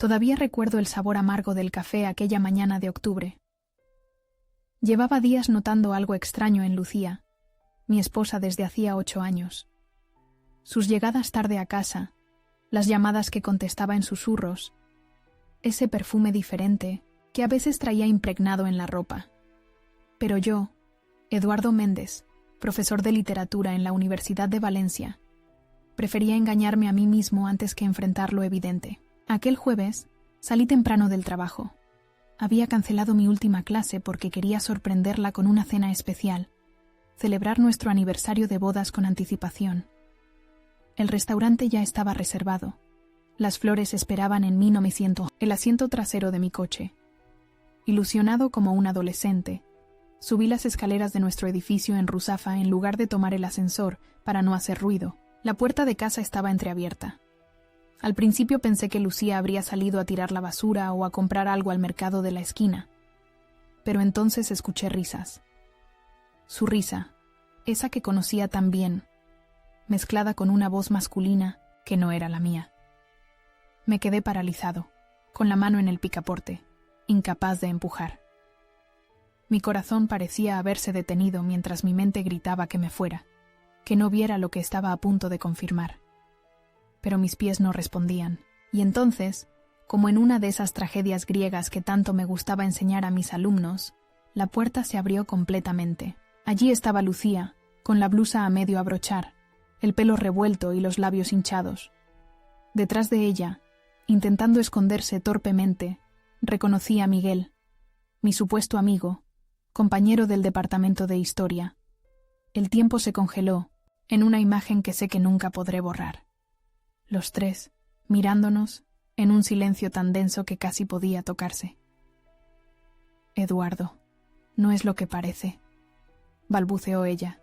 Todavía recuerdo el sabor amargo del café aquella mañana de octubre. Llevaba días notando algo extraño en Lucía, mi esposa desde hacía 8 años. Sus llegadas tarde a casa, las llamadas que contestaba en susurros, ese perfume diferente que a veces traía impregnado en la ropa. Pero yo, Eduardo Méndez, profesor de literatura en la Universidad de Valencia, prefería engañarme a mí mismo antes que enfrentar lo evidente. Aquel jueves salí temprano del trabajo. Había cancelado mi última clase porque quería sorprenderla con una cena especial, celebrar nuestro aniversario de bodas con anticipación. El restaurante ya estaba reservado. Las flores esperaban en mí, no me siento, el asiento trasero de mi coche. Ilusionado como un adolescente, subí las escaleras de nuestro edificio en Ruzafa en lugar de tomar el ascensor para no hacer ruido. La puerta de casa estaba entreabierta. Al principio pensé que Lucía habría salido a tirar la basura o a comprar algo al mercado de la esquina. Pero entonces escuché risas. Su risa, esa que conocía tan bien, mezclada con una voz masculina que no era la mía. Me quedé paralizado, con la mano en el picaporte, incapaz de empujar. Mi corazón parecía haberse detenido mientras mi mente gritaba que me fuera, que no viera lo que estaba a punto de confirmar. Pero mis pies no respondían, y entonces, como en una de esas tragedias griegas que tanto me gustaba enseñar a mis alumnos, la puerta se abrió completamente. Allí estaba Lucía, con la blusa a medio abrochar, el pelo revuelto y los labios hinchados. Detrás de ella, intentando esconderse torpemente, reconocí a Miguel, mi supuesto amigo, compañero del departamento de historia. El tiempo se congeló en una imagen que sé que nunca podré borrar. Los tres, mirándonos, en un silencio tan denso que casi podía tocarse. Eduardo, no es lo que parece, balbuceó ella,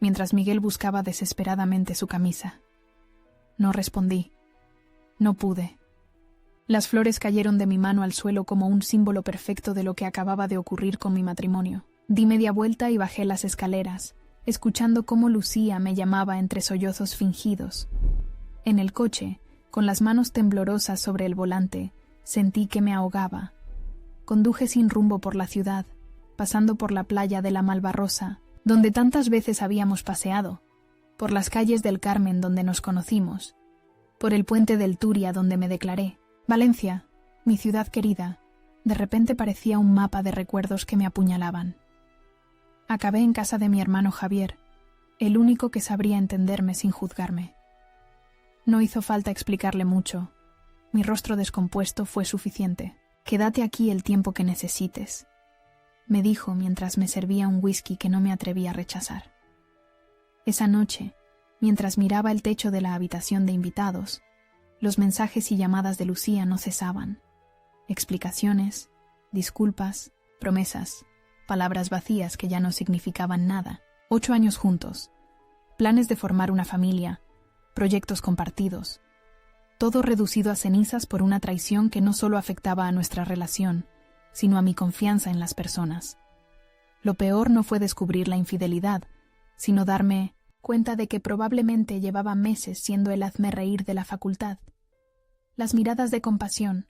mientras Miguel buscaba desesperadamente su camisa. No respondí. No pude. Las flores cayeron de mi mano al suelo como un símbolo perfecto de lo que acababa de ocurrir con mi matrimonio. Di media vuelta y bajé las escaleras, escuchando cómo Lucía me llamaba entre sollozos fingidos. En el coche, con las manos temblorosas sobre el volante, sentí que me ahogaba. Conduje sin rumbo por la ciudad, pasando por la playa de la Malvarrosa, donde tantas veces habíamos paseado, por las calles del Carmen donde nos conocimos, por el puente del Turia donde me declaré. Valencia, mi ciudad querida, de repente parecía un mapa de recuerdos que me apuñalaban. Acabé en casa de mi hermano Javier, el único que sabría entenderme sin juzgarme. No hizo falta explicarle mucho. Mi rostro descompuesto fue suficiente. «Quédate aquí el tiempo que necesites», me dijo mientras me servía un whisky que no me atreví a rechazar. Esa noche, mientras miraba el techo de la habitación de invitados, los mensajes y llamadas de Lucía no cesaban. Explicaciones, disculpas, promesas, palabras vacías que ya no significaban nada. 8 años juntos, planes de formar una familia, proyectos compartidos, todo reducido a cenizas por una traición que no solo afectaba a nuestra relación, sino a mi confianza en las personas. Lo peor no fue descubrir la infidelidad, sino darme cuenta de que probablemente llevaba meses siendo el hazmerreír de la facultad. Las miradas de compasión,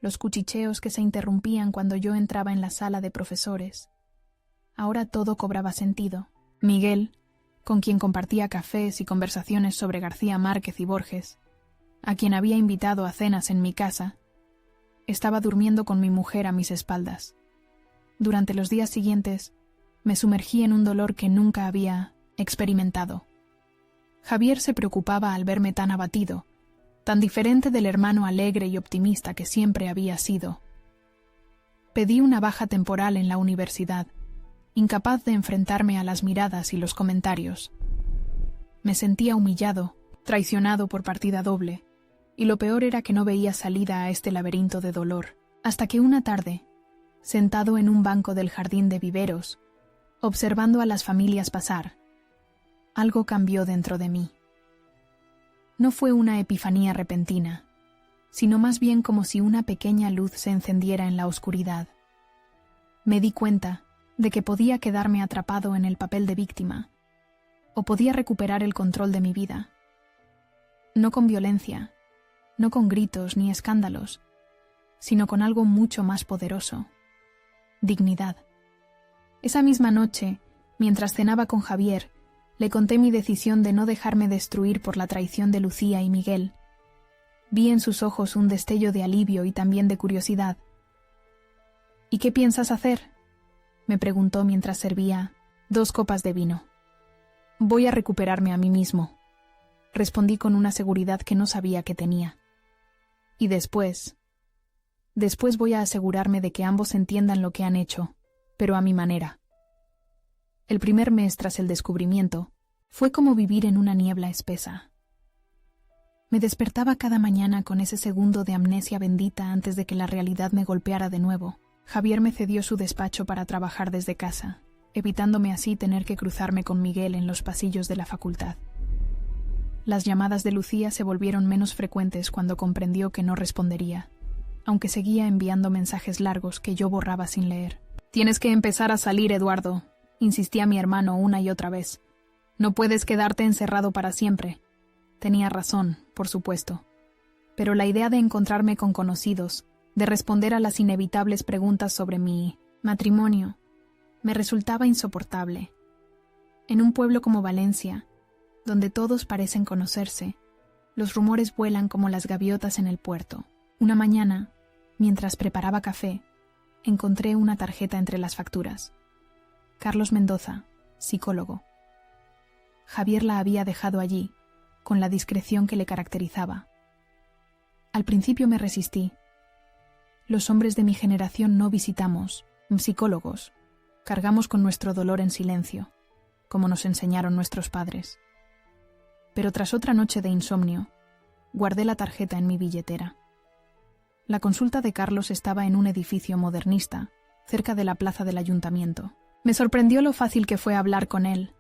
los cuchicheos que se interrumpían cuando yo entraba en la sala de profesores. Ahora todo cobraba sentido. Miguel, con quien compartía cafés y conversaciones sobre García Márquez y Borges, a quien había invitado a cenas en mi casa, estaba durmiendo con mi mujer a mis espaldas. Durante los días siguientes, me sumergí en un dolor que nunca había experimentado. Javier se preocupaba al verme tan abatido, tan diferente del hermano alegre y optimista que siempre había sido. Pedí una baja temporal en la universidad, incapaz de enfrentarme a las miradas y los comentarios. Me sentía humillado, traicionado por partida doble, y lo peor era que no veía salida a este laberinto de dolor, hasta que una tarde, sentado en un banco del jardín de viveros, observando a las familias pasar, algo cambió dentro de mí. No fue una epifanía repentina, sino más bien como si una pequeña luz se encendiera en la oscuridad. Me di cuenta de que podía quedarme atrapado en el papel de víctima, o podía recuperar el control de mi vida. No con violencia, no con gritos ni escándalos, sino con algo mucho más poderoso: dignidad. Esa misma noche, mientras cenaba con Javier, le conté mi decisión de no dejarme destruir por la traición de Lucía y Miguel. Vi en sus ojos un destello de alivio y también de curiosidad. «¿Y qué piensas hacer?», me preguntó mientras servía 2 copas de vino. «Voy a recuperarme a mí mismo», respondí con una seguridad que no sabía que tenía. «Y después voy a asegurarme de que ambos entiendan lo que han hecho, pero a mi manera». El primer mes tras el descubrimiento fue como vivir en una niebla espesa. Me despertaba cada mañana con ese segundo de amnesia bendita antes de que la realidad me golpeara de nuevo. Javier me cedió su despacho para trabajar desde casa, evitándome así tener que cruzarme con Miguel en los pasillos de la facultad. Las llamadas de Lucía se volvieron menos frecuentes cuando comprendió que no respondería, aunque seguía enviando mensajes largos que yo borraba sin leer. «Tienes que empezar a salir, Eduardo», insistía mi hermano una y otra vez. «No puedes quedarte encerrado para siempre». Tenía razón, por supuesto, pero la idea de encontrarme con conocidos, de responder a las inevitables preguntas sobre mi matrimonio, me resultaba insoportable. En un pueblo como Valencia, donde todos parecen conocerse, los rumores vuelan como las gaviotas en el puerto. Una mañana, mientras preparaba café, encontré una tarjeta entre las facturas. Carlos Mendoza, psicólogo. Javier la había dejado allí, con la discreción que le caracterizaba. Al principio me resistí. Los hombres de mi generación no visitamos psicólogos, cargamos con nuestro dolor en silencio, como nos enseñaron nuestros padres. Pero tras otra noche de insomnio, guardé la tarjeta en mi billetera. La consulta de Carlos estaba en un edificio modernista, cerca de la plaza del ayuntamiento. Me sorprendió lo fácil que fue hablar con él,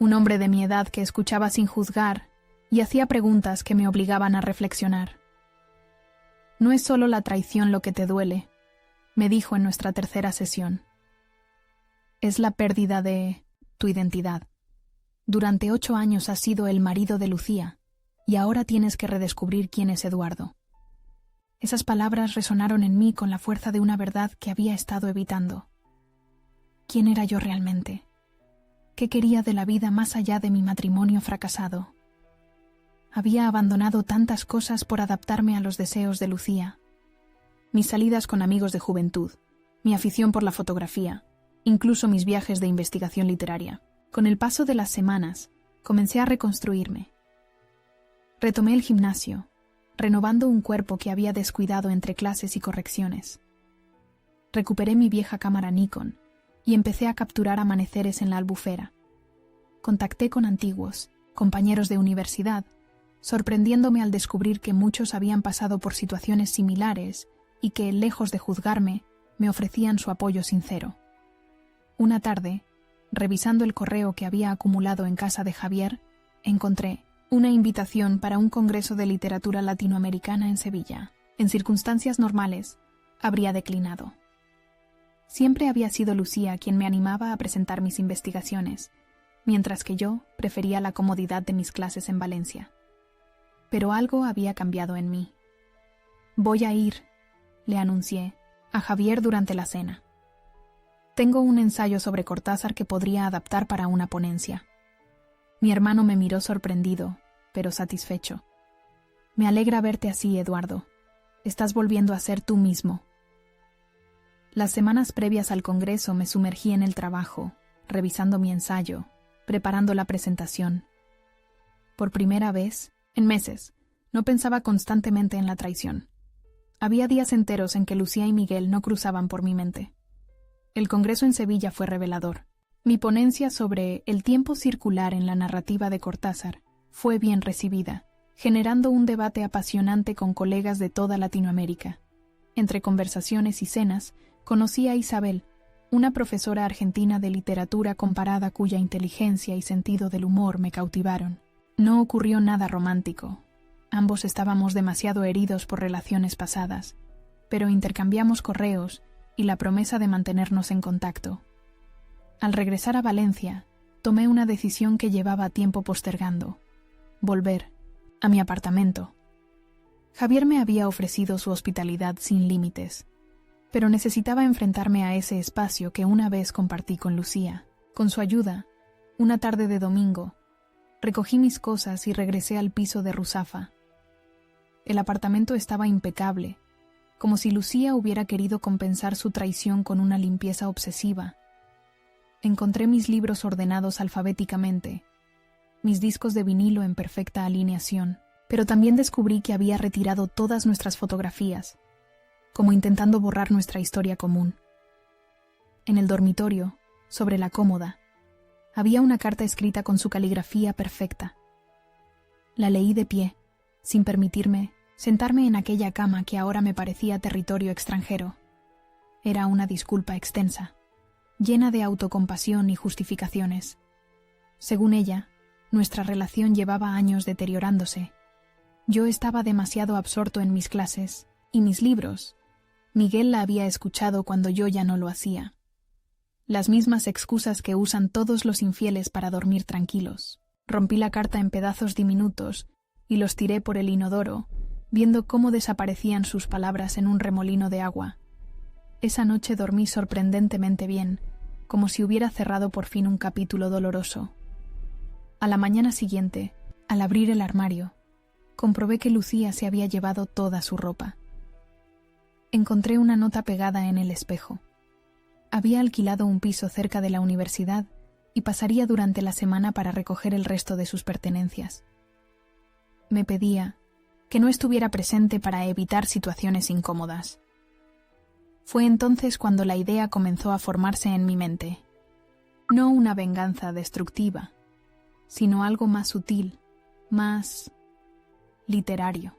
un hombre de mi edad que escuchaba sin juzgar y hacía preguntas que me obligaban a reflexionar. «No es solo la traición lo que te duele», me dijo en nuestra tercera sesión. «Es la pérdida de tu identidad. Durante 8 años has sido el marido de Lucía y ahora tienes que redescubrir quién es Eduardo». Esas palabras resonaron en mí con la fuerza de una verdad que había estado evitando. ¿Quién era yo realmente? ¿Qué quería de la vida más allá de mi matrimonio fracasado? Había abandonado tantas cosas por adaptarme a los deseos de Lucía. Mis salidas con amigos de juventud, mi afición por la fotografía, incluso mis viajes de investigación literaria. Con el paso de las semanas, comencé a reconstruirme. Retomé el gimnasio, renovando un cuerpo que había descuidado entre clases y correcciones. Recuperé mi vieja cámara Nikon y empecé a capturar amaneceres en la Albufera. Contacté con antiguos, compañeros de universidad, sorprendiéndome al descubrir que muchos habían pasado por situaciones similares y que, lejos de juzgarme, me ofrecían su apoyo sincero. Una tarde, revisando el correo que había acumulado en casa de Javier, encontré una invitación para un congreso de literatura latinoamericana en Sevilla. En circunstancias normales, habría declinado. Siempre había sido Lucía quien me animaba a presentar mis investigaciones, mientras que yo prefería la comodidad de mis clases en Valencia. Pero algo había cambiado en mí. «Voy a ir», le anuncié a Javier durante la cena. «Tengo un ensayo sobre Cortázar que podría adaptar para una ponencia». Mi hermano me miró sorprendido, pero satisfecho. «Me alegra verte así, Eduardo. Estás volviendo a ser tú mismo». Las semanas previas al congreso me sumergí en el trabajo, revisando mi ensayo, preparando la presentación. Por primera vez, en meses, no pensaba constantemente en la traición. Había días enteros en que Lucía y Miguel no cruzaban por mi mente. El congreso en Sevilla fue revelador. Mi ponencia sobre el tiempo circular en la narrativa de Cortázar fue bien recibida, generando un debate apasionante con colegas de toda Latinoamérica. Entre conversaciones y cenas, conocí a Isabel, una profesora argentina de literatura comparada cuya inteligencia y sentido del humor me cautivaron. No ocurrió nada romántico. Ambos estábamos demasiado heridos por relaciones pasadas, pero intercambiamos correos y la promesa de mantenernos en contacto. Al regresar a Valencia, tomé una decisión que llevaba tiempo postergando: volver a mi apartamento. Javier me había ofrecido su hospitalidad sin límites, pero necesitaba enfrentarme a ese espacio que una vez compartí con Lucía. Con su ayuda, una tarde de domingo, recogí mis cosas y regresé al piso de Ruzafa. El apartamento estaba impecable, como si Lucía hubiera querido compensar su traición con una limpieza obsesiva. Encontré mis libros ordenados alfabéticamente, mis discos de vinilo en perfecta alineación, pero también descubrí que había retirado todas nuestras fotografías, como intentando borrar nuestra historia común. En el dormitorio, sobre la cómoda, había una carta escrita con su caligrafía perfecta. La leí de pie, sin permitirme sentarme en aquella cama que ahora me parecía territorio extranjero. Era una disculpa extensa, llena de autocompasión y justificaciones. Según ella, nuestra relación llevaba años deteriorándose. Yo estaba demasiado absorto en mis clases y mis libros. Miguel la había escuchado cuando yo ya no lo hacía. Las mismas excusas que usan todos los infieles para dormir tranquilos. Rompí la carta en pedazos diminutos y los tiré por el inodoro, viendo cómo desaparecían sus palabras en un remolino de agua. Esa noche dormí sorprendentemente bien, como si hubiera cerrado por fin un capítulo doloroso. A la mañana siguiente, al abrir el armario, comprobé que Lucía se había llevado toda su ropa. Encontré una nota pegada en el espejo. Había alquilado un piso cerca de la universidad y pasaría durante la semana para recoger el resto de sus pertenencias. Me pedía que no estuviera presente para evitar situaciones incómodas. Fue entonces cuando la idea comenzó a formarse en mi mente. No una venganza destructiva, sino algo más sutil, más literario.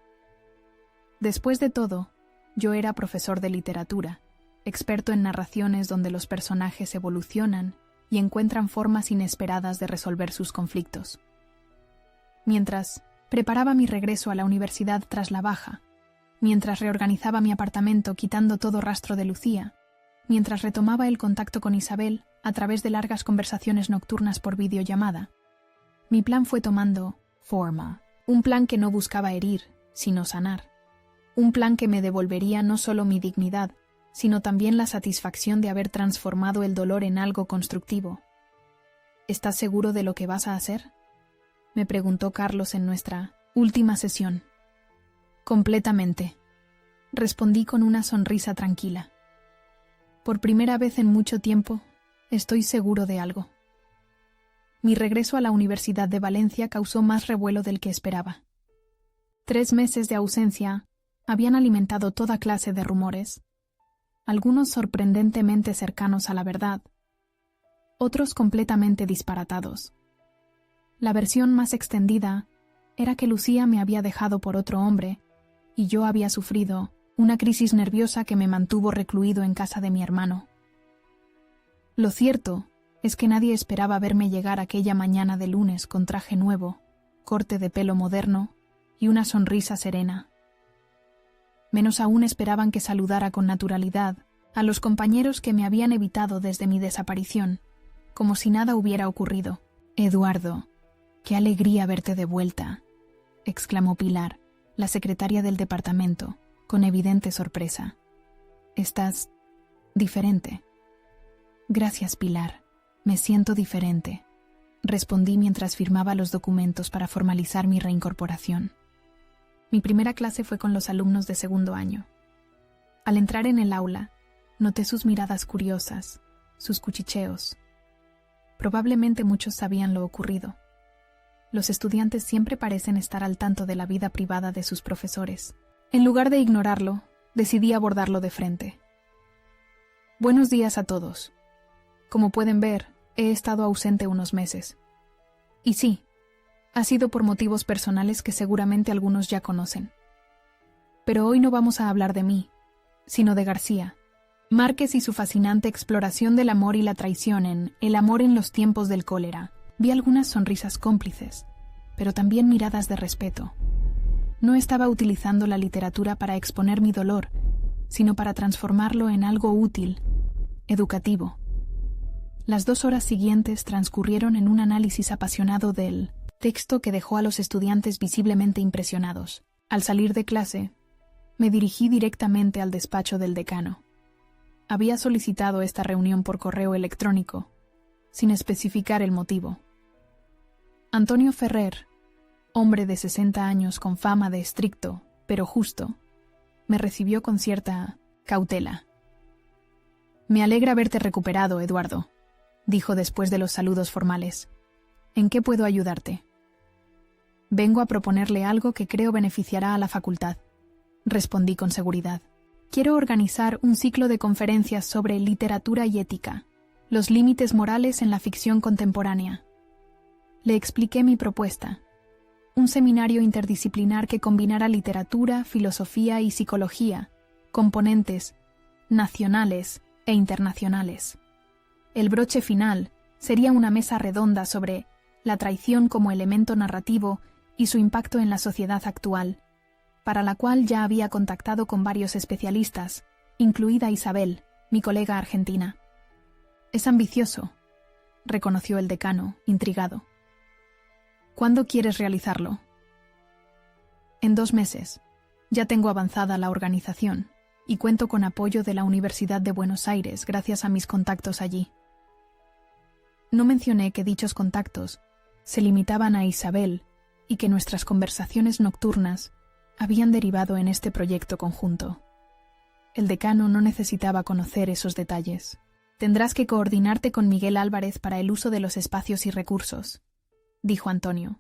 Después de todo, yo era profesor de literatura, experto en narraciones donde los personajes evolucionan y encuentran formas inesperadas de resolver sus conflictos. Mientras preparaba mi regreso a la universidad tras la baja, mientras reorganizaba mi apartamento quitando todo rastro de Lucía, mientras retomaba el contacto con Isabel a través de largas conversaciones nocturnas por videollamada, mi plan fue tomando forma. Un plan que no buscaba herir, sino sanar. Un plan que me devolvería no solo mi dignidad, sino también la satisfacción de haber transformado el dolor en algo constructivo. ¿Estás seguro de lo que vas a hacer?, me preguntó Carlos en nuestra última sesión. Completamente, respondí con una sonrisa tranquila. Por primera vez en mucho tiempo, estoy seguro de algo. Mi regreso a la Universidad de Valencia causó más revuelo del que esperaba. 3 meses de ausencia habían alimentado toda clase de rumores, algunos sorprendentemente cercanos a la verdad, otros completamente disparatados. La versión más extendida era que Lucía me había dejado por otro hombre y yo había sufrido una crisis nerviosa que me mantuvo recluido en casa de mi hermano. Lo cierto es que nadie esperaba verme llegar aquella mañana de lunes con traje nuevo, corte de pelo moderno y una sonrisa serena. Menos aún esperaban que saludara con naturalidad a los compañeros que me habían evitado desde mi desaparición, como si nada hubiera ocurrido. «Eduardo, qué alegría verte de vuelta», exclamó Pilar, la secretaria del departamento, con evidente sorpresa. «Estás diferente». «Gracias, Pilar. Me siento diferente», respondí mientras firmaba los documentos para formalizar mi reincorporación. Mi primera clase fue con los alumnos de segundo año. Al entrar en el aula, noté sus miradas curiosas, sus cuchicheos. Probablemente muchos sabían lo ocurrido. Los estudiantes siempre parecen estar al tanto de la vida privada de sus profesores. En lugar de ignorarlo, decidí abordarlo de frente. «Buenos días a todos. Como pueden ver, he estado ausente unos meses. Y sí, ha sido por motivos personales que seguramente algunos ya conocen. Pero hoy no vamos a hablar de mí, sino de García Márquez y su fascinante exploración del amor y la traición en El amor en los tiempos del cólera». Vi algunas sonrisas cómplices, pero también miradas de respeto. No estaba utilizando la literatura para exponer mi dolor, sino para transformarlo en algo útil, educativo. Las 2 horas siguientes transcurrieron en un análisis apasionado del texto que dejó a los estudiantes visiblemente impresionados. Al salir de clase, me dirigí directamente al despacho del decano. Había solicitado esta reunión por correo electrónico, sin especificar el motivo. Antonio Ferrer, hombre de 60 años con fama de estricto, pero justo, me recibió con cierta cautela. «Me alegra verte recuperado, Eduardo», dijo después de los saludos formales. «¿En qué puedo ayudarte?» «Vengo a proponerle algo que creo beneficiará a la facultad», respondí con seguridad. «Quiero organizar un ciclo de conferencias sobre literatura y ética, los límites morales en la ficción contemporánea». Le expliqué mi propuesta. Un seminario interdisciplinar que combinara literatura, filosofía y psicología, componentes nacionales e internacionales. El broche final sería una mesa redonda sobre la traición como elemento narrativo y su impacto en la sociedad actual, para la cual ya había contactado con varios especialistas, incluida Isabel, mi colega argentina. «Es ambicioso», reconoció el decano, intrigado. «¿Cuándo quieres realizarlo?» «En 2 meses. Ya tengo avanzada la organización y cuento con apoyo de la Universidad de Buenos Aires gracias a mis contactos allí». No mencioné que dichos contactos se limitaban a Isabel y que nuestras conversaciones nocturnas habían derivado en este proyecto conjunto. El decano no necesitaba conocer esos detalles. «Tendrás que coordinarte con Miguel Álvarez para el uso de los espacios y recursos», dijo Antonio,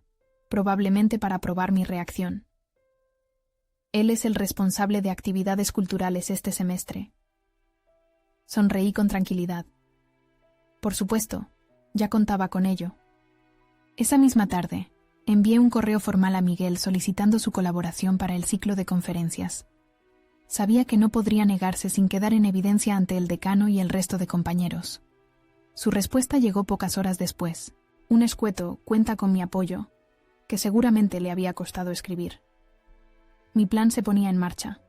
probablemente para probar mi reacción. «Él es el responsable de actividades culturales este semestre». Sonreí con tranquilidad. Por supuesto, ya contaba con ello. Esa misma tarde, envié un correo formal a Miguel solicitando su colaboración para el ciclo de conferencias. Sabía que no podría negarse sin quedar en evidencia ante el decano y el resto de compañeros. Su respuesta llegó pocas horas después. Un escueto «cuenta con mi apoyo», que seguramente le había costado escribir. Mi plan se ponía en marcha.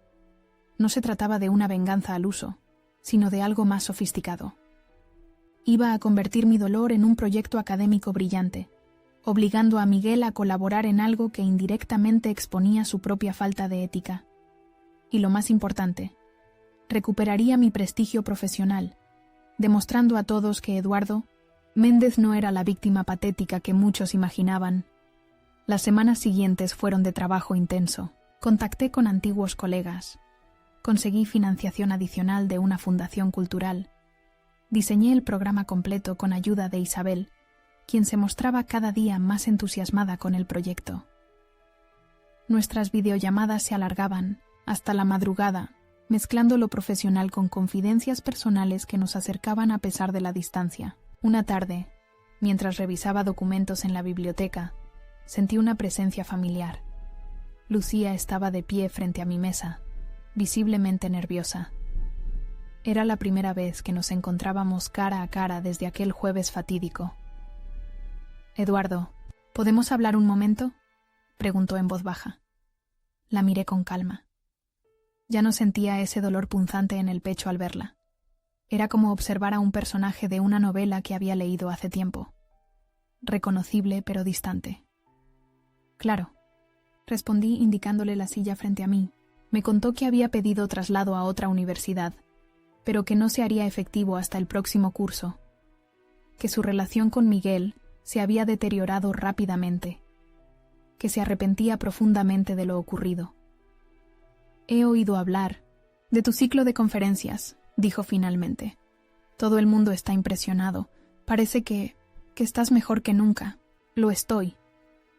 No se trataba de una venganza al uso, sino de algo más sofisticado. Iba a convertir mi dolor en un proyecto académico brillante, obligando a Miguel a colaborar en algo que indirectamente exponía su propia falta de ética. Y lo más importante, recuperaría mi prestigio profesional, demostrando a todos que Eduardo Méndez no era la víctima patética que muchos imaginaban. Las semanas siguientes fueron de trabajo intenso. Contacté con antiguos colegas. Conseguí financiación adicional de una fundación cultural. Diseñé el programa completo con ayuda de Isabel, quien se mostraba cada día más entusiasmada con el proyecto. Nuestras videollamadas se alargaban hasta la madrugada, mezclando lo profesional con confidencias personales que nos acercaban a pesar de la distancia. Una tarde, mientras revisaba documentos en la biblioteca, sentí una presencia familiar. Lucía estaba de pie frente a mi mesa, visiblemente nerviosa. Era la primera vez que nos encontrábamos cara a cara desde aquel jueves fatídico. «Eduardo, ¿podemos hablar un momento?», preguntó en voz baja. La miré con calma. Ya no sentía ese dolor punzante en el pecho al verla. Era como observar a un personaje de una novela que había leído hace tiempo. Reconocible pero distante. «Claro», respondí indicándole la silla frente a mí. Me contó que había pedido traslado a otra universidad, pero que no se haría efectivo hasta el próximo curso. Que su relación con Miguel se había deteriorado rápidamente. Que se arrepentía profundamente de lo ocurrido. «He oído hablar de tu ciclo de conferencias», dijo finalmente. «Todo el mundo está impresionado. Parece que estás mejor que nunca». «Lo estoy»,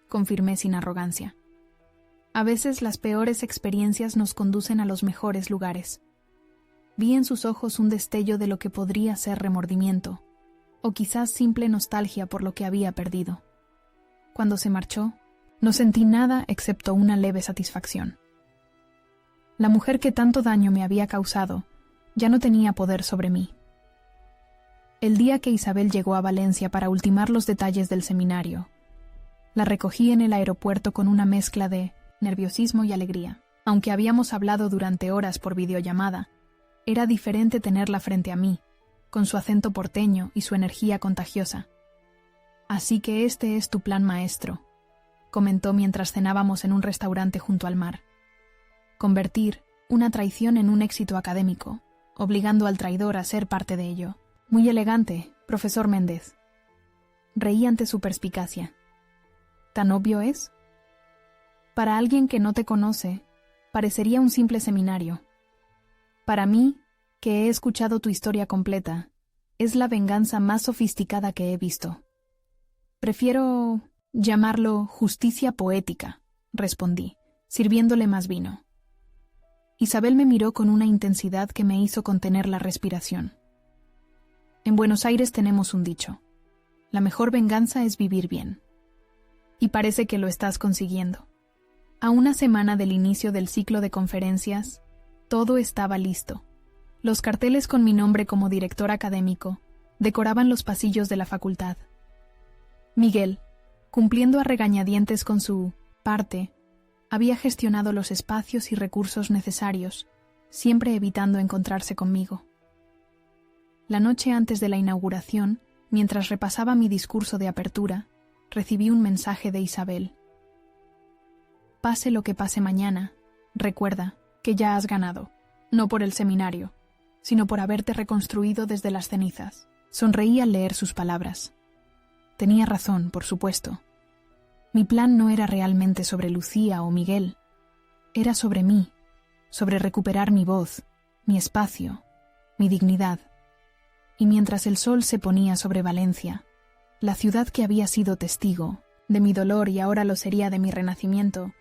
confirmé sin arrogancia. «A veces las peores experiencias nos conducen a los mejores lugares». Vi en sus ojos un destello de lo que podría ser remordimiento, o quizás simple nostalgia por lo que había perdido. Cuando se marchó, no sentí nada excepto una leve satisfacción. La mujer que tanto daño me había causado ya no tenía poder sobre mí. El día que Isabel llegó a Valencia para ultimar los detalles del seminario, la recogí en el aeropuerto con una mezcla de nerviosismo y alegría. Aunque habíamos hablado durante horas por videollamada, era diferente tenerla frente a mí, con su acento porteño y su energía contagiosa. «Así que este es tu plan maestro», comentó mientras cenábamos en un restaurante junto al mar. convertir una traición en un éxito académico, obligando al traidor a ser parte de ello. Muy elegante, profesor Méndez. Reí ante su perspicacia. ¿Tan obvio es? Para alguien que no te conoce, parecería un simple seminario. Para mí, que he escuchado tu historia completa, es la venganza más sofisticada que he visto. Prefiero llamarlo justicia poética, respondí, sirviéndole más vino. Isabel me miró con una intensidad que me hizo contener la respiración. En Buenos Aires tenemos un dicho: la mejor venganza es vivir bien. Y parece que lo estás consiguiendo. A una semana del inicio del ciclo de conferencias, todo estaba listo. Los carteles con mi nombre como director académico decoraban los pasillos de la facultad. Miguel, cumpliendo a regañadientes con su parte, había gestionado los espacios y recursos necesarios, siempre evitando encontrarse conmigo. La noche antes de la inauguración, mientras repasaba mi discurso de apertura, recibí un mensaje de Isabel. Pase lo que pase mañana, recuerda que ya has ganado, no por el seminario, sino por haberte reconstruido desde las cenizas. Sonreí al leer sus palabras. Tenía razón, por supuesto. Mi plan no era realmente sobre Lucía o Miguel. Era sobre mí, sobre recuperar mi voz, mi espacio, mi dignidad. Y mientras el sol se ponía sobre Valencia, la ciudad que había sido testigo de mi dolor y ahora lo sería de mi renacimiento,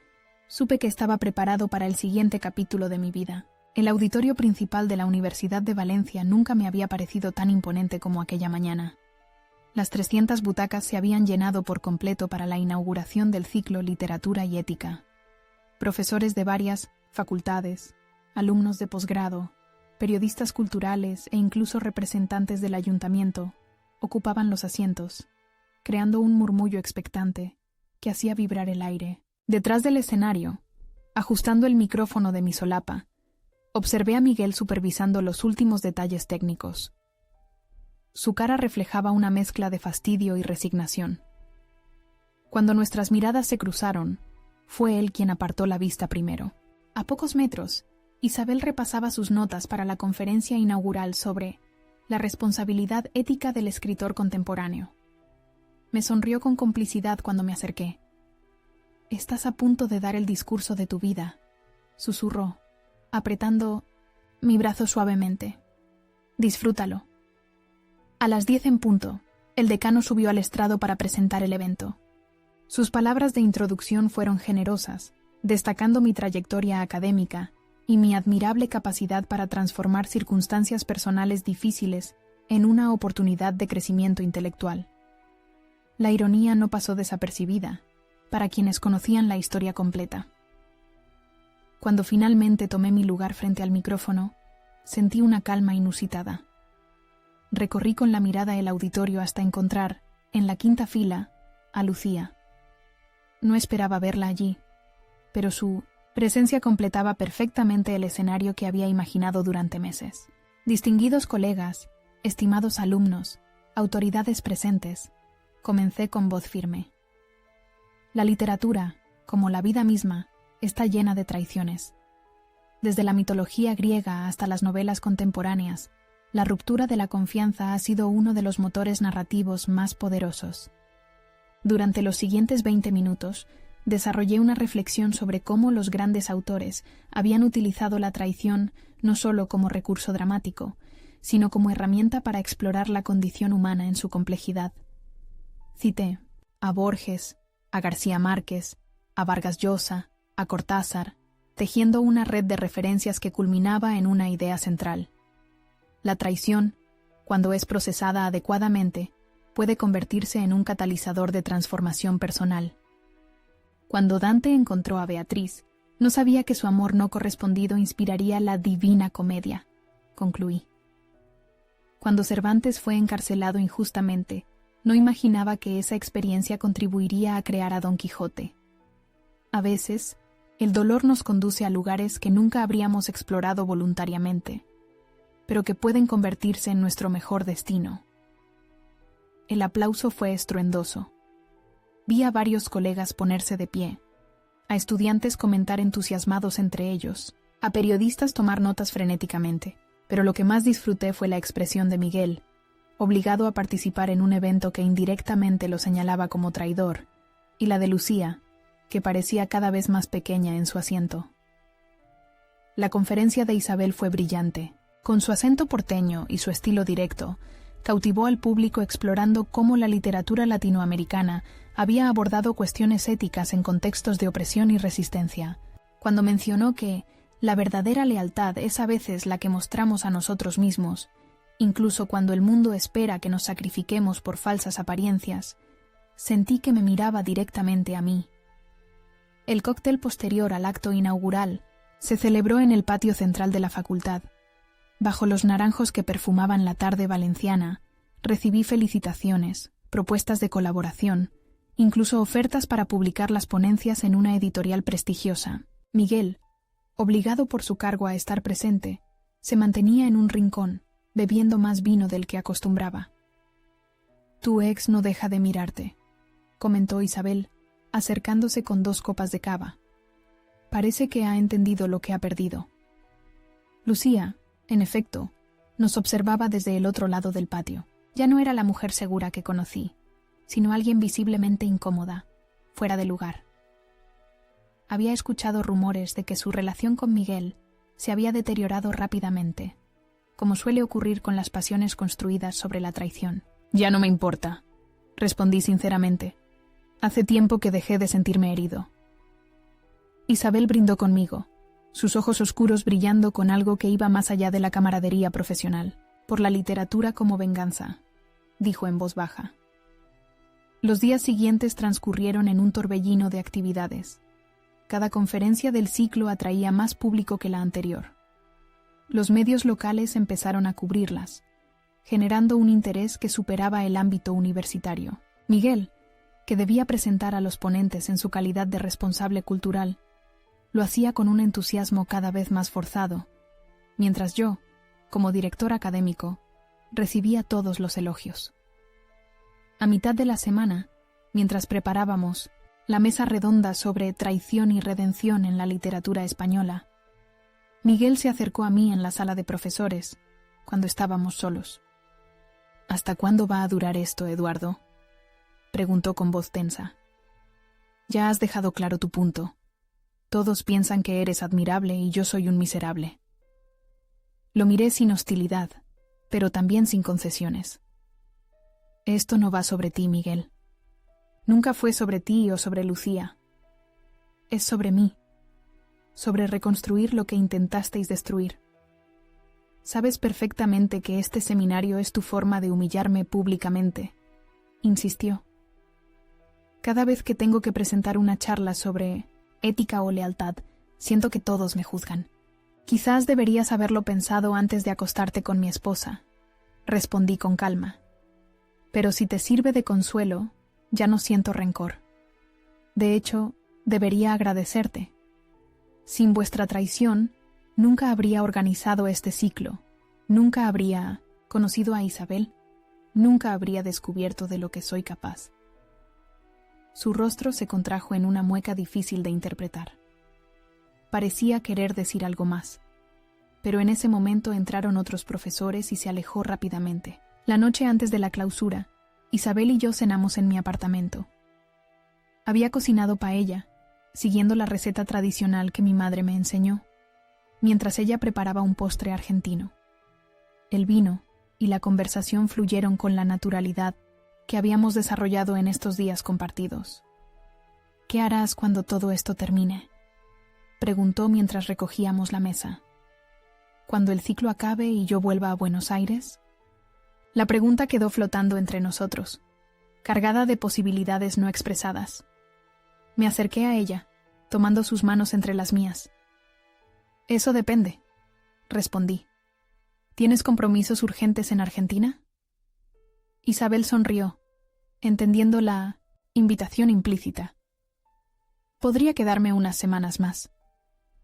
supe que estaba preparado para el siguiente capítulo de mi vida. El auditorio principal de la Universidad de Valencia nunca me había parecido tan imponente como aquella mañana. Las 300 butacas se habían llenado por completo para la inauguración del ciclo Literatura y Ética. Profesores de varias facultades, alumnos de posgrado, periodistas culturales e incluso representantes del ayuntamiento ocupaban los asientos, creando un murmullo expectante que hacía vibrar el aire. Detrás del escenario, ajustando el micrófono de mi solapa, observé a Miguel supervisando los últimos detalles técnicos. Su cara reflejaba una mezcla de fastidio y resignación. Cuando nuestras miradas se cruzaron, fue él quien apartó la vista primero. A pocos metros, Isabel repasaba sus notas para la conferencia inaugural sobre la responsabilidad ética del escritor contemporáneo. Me sonrió con complicidad cuando me acerqué. «Estás a punto de dar el discurso de tu vida», susurró, apretando mi brazo suavemente. «Disfrútalo». A las 10 en punto, el decano subió al estrado para presentar el evento. Sus palabras de introducción fueron generosas, destacando mi trayectoria académica y mi admirable capacidad para transformar circunstancias personales difíciles en una oportunidad de crecimiento intelectual. La ironía no pasó desapercibida para quienes conocían la historia completa. Cuando finalmente tomé mi lugar frente al micrófono, sentí una calma inusitada. Recorrí con la mirada el auditorio hasta encontrar, en la quinta fila, a Lucía. No esperaba verla allí, pero su presencia completaba perfectamente el escenario que había imaginado durante meses. Distinguidos colegas, estimados alumnos, autoridades presentes, comencé con voz firme. La literatura, como la vida misma, está llena de traiciones. Desde la mitología griega hasta las novelas contemporáneas, la ruptura de la confianza ha sido uno de los motores narrativos más poderosos. Durante los siguientes 20 minutos, desarrollé una reflexión sobre cómo los grandes autores habían utilizado la traición no solo como recurso dramático, sino como herramienta para explorar la condición humana en su complejidad. Cité a Borges, a García Márquez, a Vargas Llosa, a Cortázar, tejiendo una red de referencias que culminaba en una idea central. La traición, cuando es procesada adecuadamente, puede convertirse en un catalizador de transformación personal. Cuando Dante encontró a Beatriz, no sabía que su amor no correspondido inspiraría la Divina Comedia, concluí. Cuando Cervantes fue encarcelado injustamente, no imaginaba que esa experiencia contribuiría a crear a Don Quijote. A veces, el dolor nos conduce a lugares que nunca habríamos explorado voluntariamente, pero que pueden convertirse en nuestro mejor destino. El aplauso fue estruendoso. Vi a varios colegas ponerse de pie, a estudiantes comentar entusiasmados entre ellos, a periodistas tomar notas frenéticamente, pero lo que más disfruté fue la expresión de Miguel, obligado a participar en un evento que indirectamente lo señalaba como traidor, y la de Lucía, que parecía cada vez más pequeña en su asiento. La conferencia de Isabel fue brillante. Con su acento porteño y su estilo directo, cautivó al público explorando cómo la literatura latinoamericana había abordado cuestiones éticas en contextos de opresión y resistencia, cuando mencionó que la verdadera lealtad es a veces la que mostramos a nosotros mismos, incluso cuando el mundo espera que nos sacrifiquemos por falsas apariencias. Sentí que me miraba directamente a mí. El cóctel posterior al acto inaugural se celebró en el patio central de la facultad. Bajo los naranjos que perfumaban la tarde valenciana, recibí felicitaciones, propuestas de colaboración, incluso ofertas para publicar las ponencias en una editorial prestigiosa. Miguel, obligado por su cargo a estar presente, se mantenía en un rincón, bebiendo más vino del que acostumbraba. «Tu ex no deja de mirarte», comentó Isabel, acercándose con 2 copas de cava. «Parece que ha entendido lo que ha perdido». Lucía, en efecto, nos observaba desde el otro lado del patio. Ya no era la mujer segura que conocí, sino alguien visiblemente incómoda, fuera de lugar. Había escuchado rumores de que su relación con Miguel se había deteriorado rápidamente, como suele ocurrir con las pasiones construidas sobre la traición. «Ya no me importa», respondí sinceramente. «Hace tiempo que dejé de sentirme herido». Isabel brindó conmigo, sus ojos oscuros brillando con algo que iba más allá de la camaradería profesional. «Por la literatura como venganza», dijo en voz baja. Los días siguientes transcurrieron en un torbellino de actividades. Cada conferencia del ciclo atraía más público que la anterior. Los medios locales empezaron a cubrirlas, generando un interés que superaba el ámbito universitario. Miguel, que debía presentar a los ponentes en su calidad de responsable cultural, lo hacía con un entusiasmo cada vez más forzado, mientras yo, como director académico, recibía todos los elogios. A mitad de la semana, mientras preparábamos la mesa redonda sobre traición y redención en la literatura española, Miguel se acercó a mí en la sala de profesores, cuando estábamos solos. «¿Hasta cuándo va a durar esto, Eduardo?», preguntó con voz tensa. «Ya has dejado claro tu punto. Todos piensan que eres admirable y yo soy un miserable». Lo miré sin hostilidad, pero también sin concesiones. «Esto no va sobre ti, Miguel. Nunca fue sobre ti o sobre Lucía. Es sobre mí, sobre reconstruir lo que intentasteis destruir. Sabes perfectamente que este seminario es tu forma de humillarme públicamente», insistió. «Cada vez que tengo que presentar una charla sobre ética o lealtad, siento que todos me juzgan. Quizás deberías haberlo pensado antes de acostarte con mi esposa», respondí con calma. «Pero si te sirve de consuelo, ya no siento rencor. De hecho, debería agradecerte. Sin vuestra traición, nunca habría organizado este ciclo, nunca habría conocido a Isabel, nunca habría descubierto de lo que soy capaz». Su rostro se contrajo en una mueca difícil de interpretar. Parecía querer decir algo más, pero en ese momento entraron otros profesores y se alejó rápidamente. La noche antes de la clausura, Isabel y yo cenamos en mi apartamento. Había cocinado paella, siguiendo la receta tradicional que mi madre me enseñó, mientras ella preparaba un postre argentino. El vino y la conversación fluyeron con la naturalidad que habíamos desarrollado en estos días compartidos. «¿Qué harás cuando todo esto termine?», preguntó mientras recogíamos la mesa. «¿Cuando el ciclo acabe y yo vuelva a Buenos Aires?». La pregunta quedó flotando entre nosotros, cargada de posibilidades no expresadas. Me acerqué a ella, tomando sus manos entre las mías. «Eso depende», respondí. «¿Tienes compromisos urgentes en Argentina?». Isabel sonrió, entendiendo la invitación implícita. «Podría quedarme unas semanas más.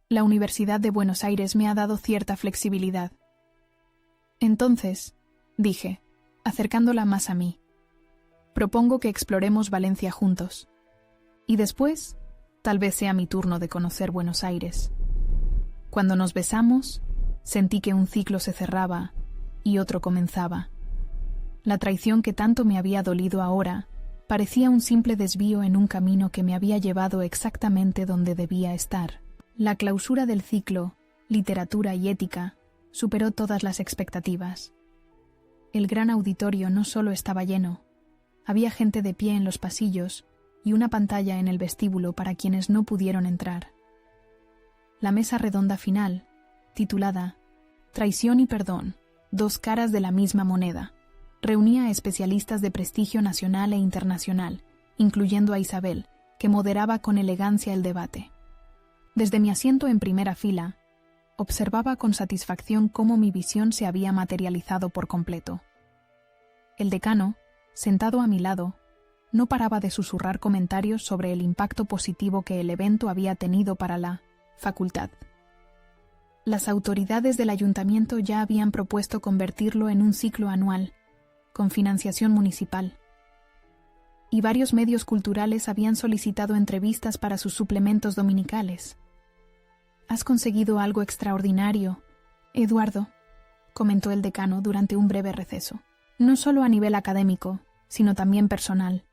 La Universidad de Buenos Aires me ha dado cierta flexibilidad». «Entonces», dije, acercándola más a mí, «propongo que exploremos Valencia juntos. Y después, Tal vez sea mi turno de conocer Buenos Aires. Cuando nos besamos, sentí que un ciclo se cerraba y otro comenzaba. La traición que tanto me había dolido ahora parecía un simple desvío en un camino que me había llevado exactamente donde debía estar. La clausura del ciclo, literatura y ética, superó todas las expectativas. El gran auditorio no solo estaba lleno, había gente de pie en los pasillos y una pantalla en el vestíbulo para quienes no pudieron entrar. La mesa redonda final, titulada Traición y perdón, dos caras de la misma moneda, reunía a especialistas de prestigio nacional e internacional, incluyendo a Isabel, que moderaba con elegancia el debate. Desde mi asiento en primera fila, observaba con satisfacción cómo mi visión se había materializado por completo. El decano, sentado a mi lado, no paraba de susurrar comentarios sobre el impacto positivo que el evento había tenido para la facultad. Las autoridades del ayuntamiento ya habían propuesto convertirlo en un ciclo anual, con financiación municipal. Y varios medios culturales habían solicitado entrevistas para sus suplementos dominicales. «Has conseguido algo extraordinario, Eduardo», comentó el decano durante un breve receso. «No solo a nivel académico, sino también personal.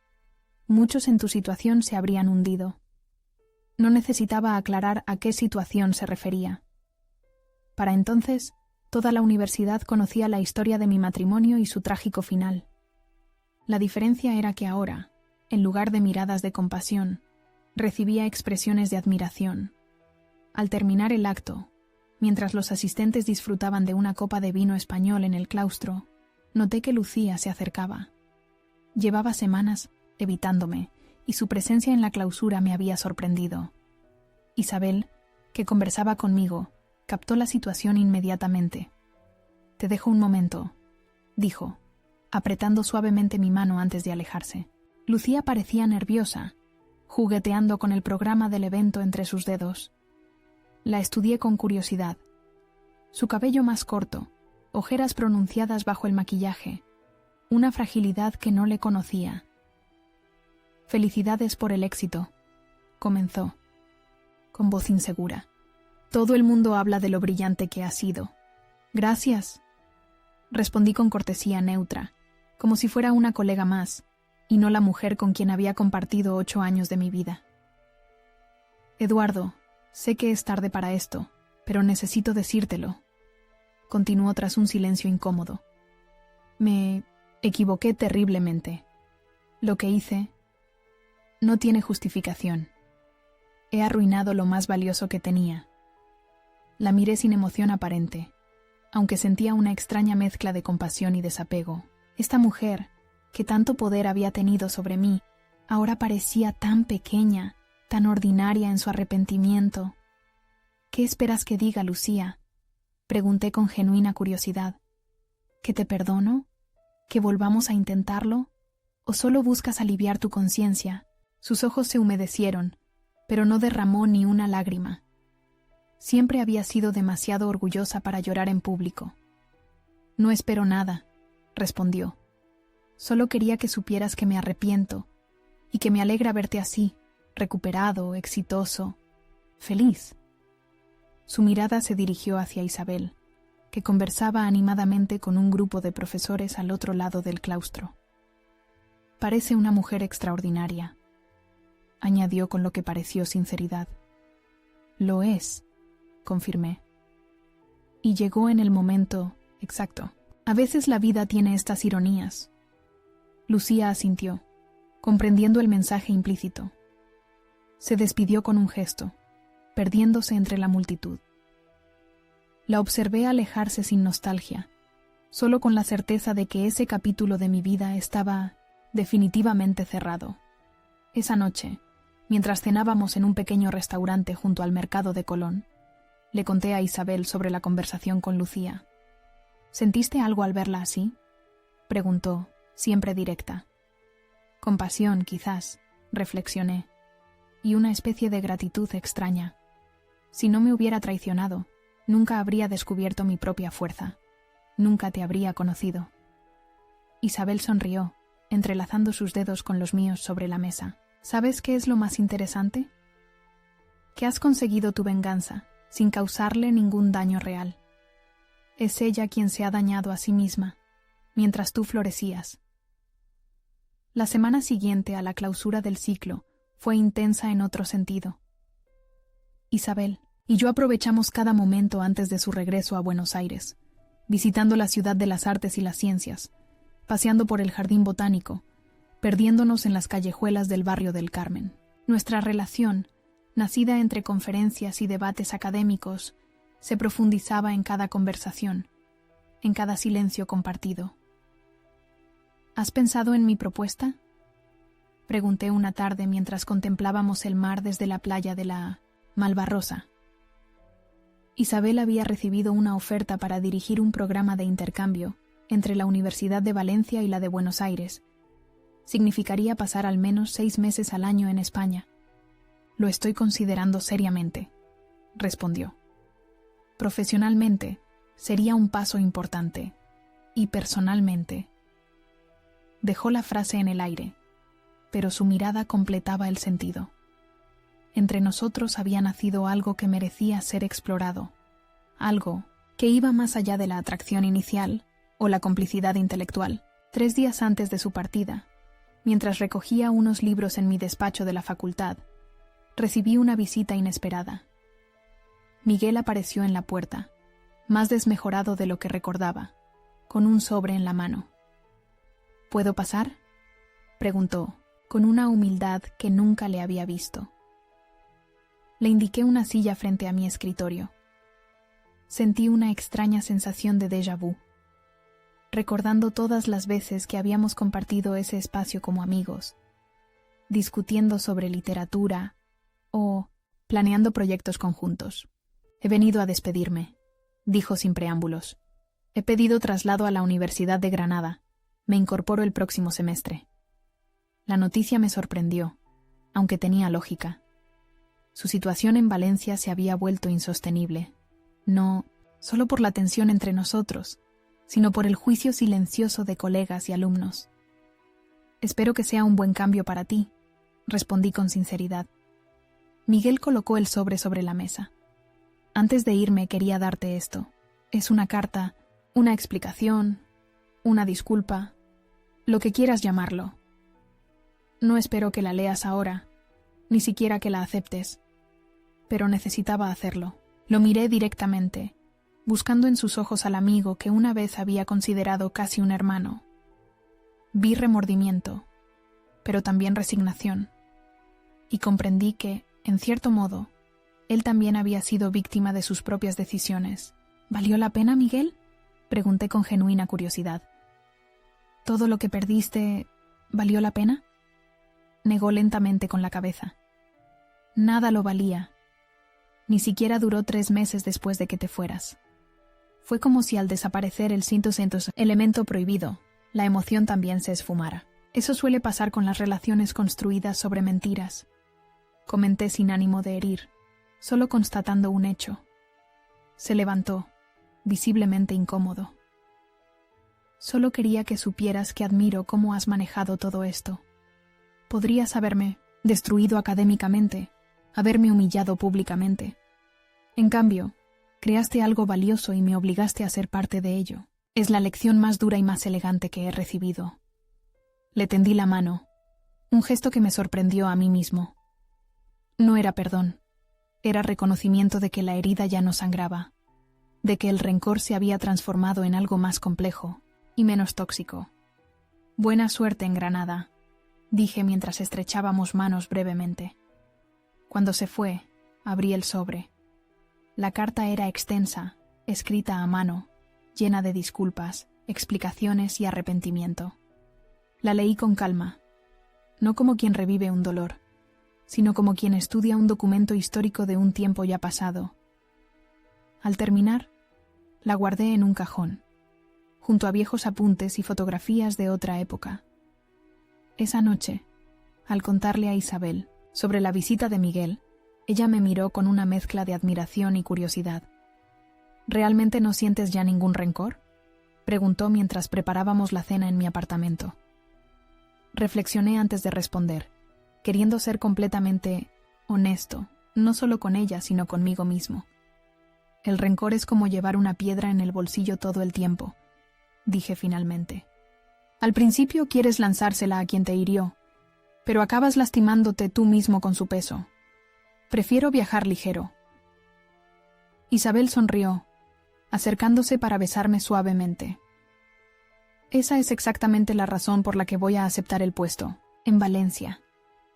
Muchos en tu situación se habrían hundido». No necesitaba aclarar a qué situación se refería. Para entonces, toda la universidad conocía la historia de mi matrimonio y su trágico final. La diferencia era que ahora, en lugar de miradas de compasión, recibía expresiones de admiración. Al terminar el acto, mientras los asistentes disfrutaban de una copa de vino español en el claustro, noté que Lucía se acercaba. Llevaba semanas evitándome, y su presencia en la clausura me había sorprendido. Isabel, que conversaba conmigo, captó la situación inmediatamente. «Te dejo un momento», dijo, apretando suavemente mi mano antes de alejarse. Lucía parecía nerviosa, jugueteando con el programa del evento entre sus dedos. La estudié con curiosidad. Su cabello más corto, ojeras pronunciadas bajo el maquillaje, una fragilidad que no le conocía. «Felicidades por el éxito», comenzó, con voz insegura. «Todo el mundo habla de lo brillante que has sido». «Gracias», respondí con cortesía neutra, como si fuera una colega más, y no la mujer con quien había compartido 8 años de mi vida. «Eduardo, sé que es tarde para esto, pero necesito decírtelo», continuó tras un silencio incómodo. «Me equivoqué terriblemente. Lo que hice no tiene justificación. He arruinado lo más valioso que tenía». La miré sin emoción aparente, aunque sentía una extraña mezcla de compasión y desapego. Esta mujer, que tanto poder había tenido sobre mí, ahora parecía tan pequeña, tan ordinaria en su arrepentimiento. «¿Qué esperas que diga, Lucía?», pregunté con genuina curiosidad. «¿Que te perdono? ¿Que volvamos a intentarlo? ¿O solo buscas aliviar tu conciencia?» Sus ojos se humedecieron, pero no derramó ni una lágrima. Siempre había sido demasiado orgullosa para llorar en público. «No espero nada», respondió. «Solo quería que supieras que me arrepiento y que me alegra verte así, recuperado, exitoso, feliz». Su mirada se dirigió hacia Isabel, que conversaba animadamente con un grupo de profesores al otro lado del claustro. «Parece una mujer extraordinaria», añadió con lo que pareció sinceridad. «Lo es», confirmé. Y llegó en el momento exacto. A veces la vida tiene estas ironías. Lucía asintió, comprendiendo el mensaje implícito. Se despidió con un gesto, perdiéndose entre la multitud. La observé alejarse sin nostalgia, solo con la certeza de que ese capítulo de mi vida estaba definitivamente cerrado. Esa noche, mientras cenábamos en un pequeño restaurante junto al mercado de Colón, le conté a Isabel sobre la conversación con Lucía. «¿Sentiste algo al verla así?», preguntó, siempre directa. «Compasión, quizás», reflexioné, y una especie de gratitud extraña. Si no me hubiera traicionado, nunca habría descubierto mi propia fuerza. Nunca te habría conocido. Isabel sonrió, entrelazando sus dedos con los míos sobre la mesa. «¿Sabes qué es lo más interesante?», que has conseguido tu venganza sin causarle ningún daño real. Es ella quien se ha dañado a sí misma, mientras tú florecías. La semana siguiente a la clausura del ciclo fue intensa en otro sentido. Isabel y yo aprovechamos cada momento antes de su regreso a Buenos Aires, visitando la ciudad de las artes y las ciencias, paseando por el jardín botánico, perdiéndonos en las callejuelas del barrio del Carmen. Nuestra relación, nacida entre conferencias y debates académicos, se profundizaba en cada conversación, en cada silencio compartido. ¿Has pensado en mi propuesta?, pregunté una tarde mientras contemplábamos el mar desde la playa de la Malvarrosa. Isabel había recibido una oferta para dirigir un programa de intercambio entre la Universidad de Valencia y la de Buenos Aires. Significaría pasar al menos 6 meses al año en España. Lo estoy considerando seriamente, respondió. Profesionalmente, sería un paso importante. Y personalmente. Dejó la frase en el aire, pero su mirada completaba el sentido. Entre nosotros había nacido algo que merecía ser explorado, algo que iba más allá de la atracción inicial o la complicidad intelectual. 3 días antes de su partida, mientras recogía unos libros en mi despacho de la facultad, recibí una visita inesperada. Miguel apareció en la puerta, más desmejorado de lo que recordaba, con un sobre en la mano. ¿Puedo pasar?, preguntó, con una humildad que nunca le había visto. Le indiqué una silla frente a mi escritorio. Sentí una extraña sensación de déjà vu, recordando todas las veces que habíamos compartido ese espacio como amigos, discutiendo sobre literatura o planeando proyectos conjuntos. He venido a despedirme, dijo sin preámbulos. He pedido traslado a la Universidad de Granada. Me incorporo el próximo semestre. La noticia me sorprendió, aunque tenía lógica. Su situación en Valencia se había vuelto insostenible, no solo por la tensión entre nosotros, sino por el juicio silencioso de colegas y alumnos. Espero que sea un buen cambio para ti, respondí con sinceridad. Miguel colocó el sobre la mesa. Antes de irme quería darte esto. Es una carta, una explicación, una disculpa, lo que quieras llamarlo. No espero que la leas ahora, ni siquiera que la aceptes, pero necesitaba hacerlo. Lo miré directamente, buscando en sus ojos al amigo que una vez había considerado casi un hermano. Vi remordimiento, pero también resignación, y comprendí que, en cierto modo, él también había sido víctima de sus propias decisiones. ¿Valió la pena, Miguel?, pregunté con genuina curiosidad. ¿Todo lo que perdiste valió la pena?, negó lentamente con la cabeza. Nada lo valía. Ni siquiera duró 3 meses después de que te fueras. Fue como si al desaparecer el elemento prohibido, la emoción también se esfumara. Eso suele pasar con las relaciones construidas sobre mentiras. Comenté sin ánimo de herir, solo constatando un hecho. Se levantó, visiblemente incómodo. Solo quería que supieras que admiro cómo has manejado todo esto. Podrías haberme destruido académicamente, haberme humillado públicamente. En cambio, creaste algo valioso y me obligaste a ser parte de ello. Es la lección más dura y más elegante que he recibido. Le tendí la mano, un gesto que me sorprendió a mí mismo. No era perdón, era reconocimiento de que la herida ya no sangraba, de que el rencor se había transformado en algo más complejo y menos tóxico. Buena suerte en Granada, dije mientras estrechábamos manos brevemente. Cuando se fue, abrí el sobre. La carta era extensa, escrita a mano, llena de disculpas, explicaciones y arrepentimiento. La leí con calma, no como quien revive un dolor, sino como quien estudia un documento histórico de un tiempo ya pasado. Al terminar, la guardé en un cajón, junto a viejos apuntes y fotografías de otra época. Esa noche, al contarle a Isabel sobre la visita de Miguel, ella me miró con una mezcla de admiración y curiosidad. ¿Realmente no sientes ya ningún rencor?, preguntó mientras preparábamos la cena en mi apartamento. Reflexioné antes de responder, queriendo ser completamente honesto, no solo con ella, sino conmigo mismo. El rencor es como llevar una piedra en el bolsillo todo el tiempo, dije finalmente. Al principio quieres lanzársela a quien te hirió, pero acabas lastimándote tú mismo con su peso. Prefiero viajar ligero. Isabel sonrió, acercándose para besarme suavemente. Esa es exactamente la razón por la que voy a aceptar el puesto, en Valencia,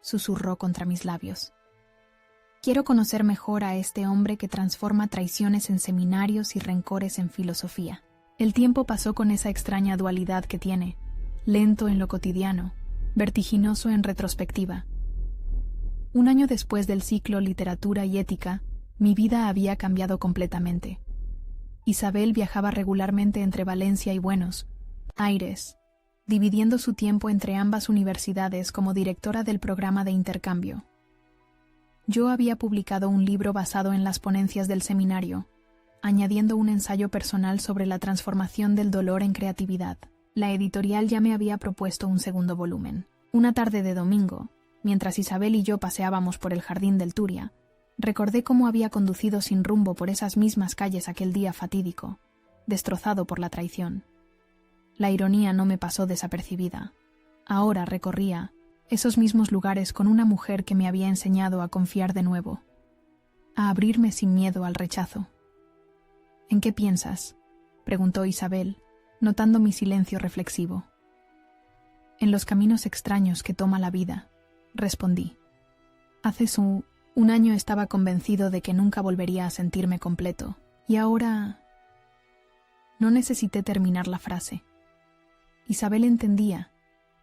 susurró contra mis labios. Quiero conocer mejor a este hombre que transforma traiciones en seminarios y rencores en filosofía. El tiempo pasó con esa extraña dualidad que tiene, lento en lo cotidiano, vertiginoso en retrospectiva. Un año después del ciclo Literatura y Ética, mi vida había cambiado completamente. Isabel viajaba regularmente entre Valencia y Buenos Aires, dividiendo su tiempo entre ambas universidades como directora del programa de intercambio. Yo había publicado un libro basado en las ponencias del seminario, añadiendo un ensayo personal sobre la transformación del dolor en creatividad. La editorial ya me había propuesto un segundo volumen. Una tarde de domingo, mientras Isabel y yo paseábamos por el jardín del Turia, recordé cómo había conducido sin rumbo por esas mismas calles aquel día fatídico, destrozado por la traición. La ironía no me pasó desapercibida. Ahora recorría esos mismos lugares con una mujer que me había enseñado a confiar de nuevo, a abrirme sin miedo al rechazo. ¿En qué piensas?, preguntó Isabel, notando mi silencio reflexivo. En los caminos extraños que toma la vida, respondí. Hace un año estaba convencido de que nunca volvería a sentirme completo, y ahora... No necesité terminar la frase. Isabel entendía,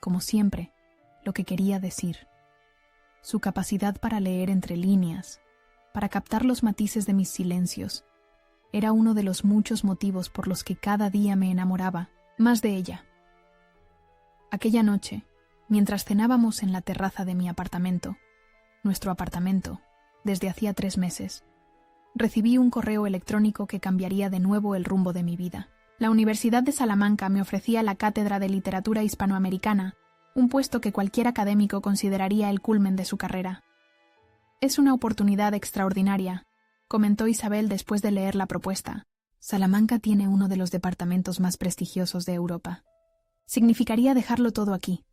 como siempre, lo que quería decir. Su capacidad para leer entre líneas, para captar los matices de mis silencios, era uno de los muchos motivos por los que cada día me enamoraba más de ella. Aquella noche, mientras cenábamos en la terraza de mi apartamento, nuestro apartamento, desde hacía 3 meses, recibí un correo electrónico que cambiaría de nuevo el rumbo de mi vida. La Universidad de Salamanca me ofrecía la cátedra de literatura hispanoamericana, un puesto que cualquier académico consideraría el culmen de su carrera. Es una oportunidad extraordinaria, comentó Isabel después de leer la propuesta. Salamanca tiene uno de los departamentos más prestigiosos de Europa. Significaría dejarlo todo aquí.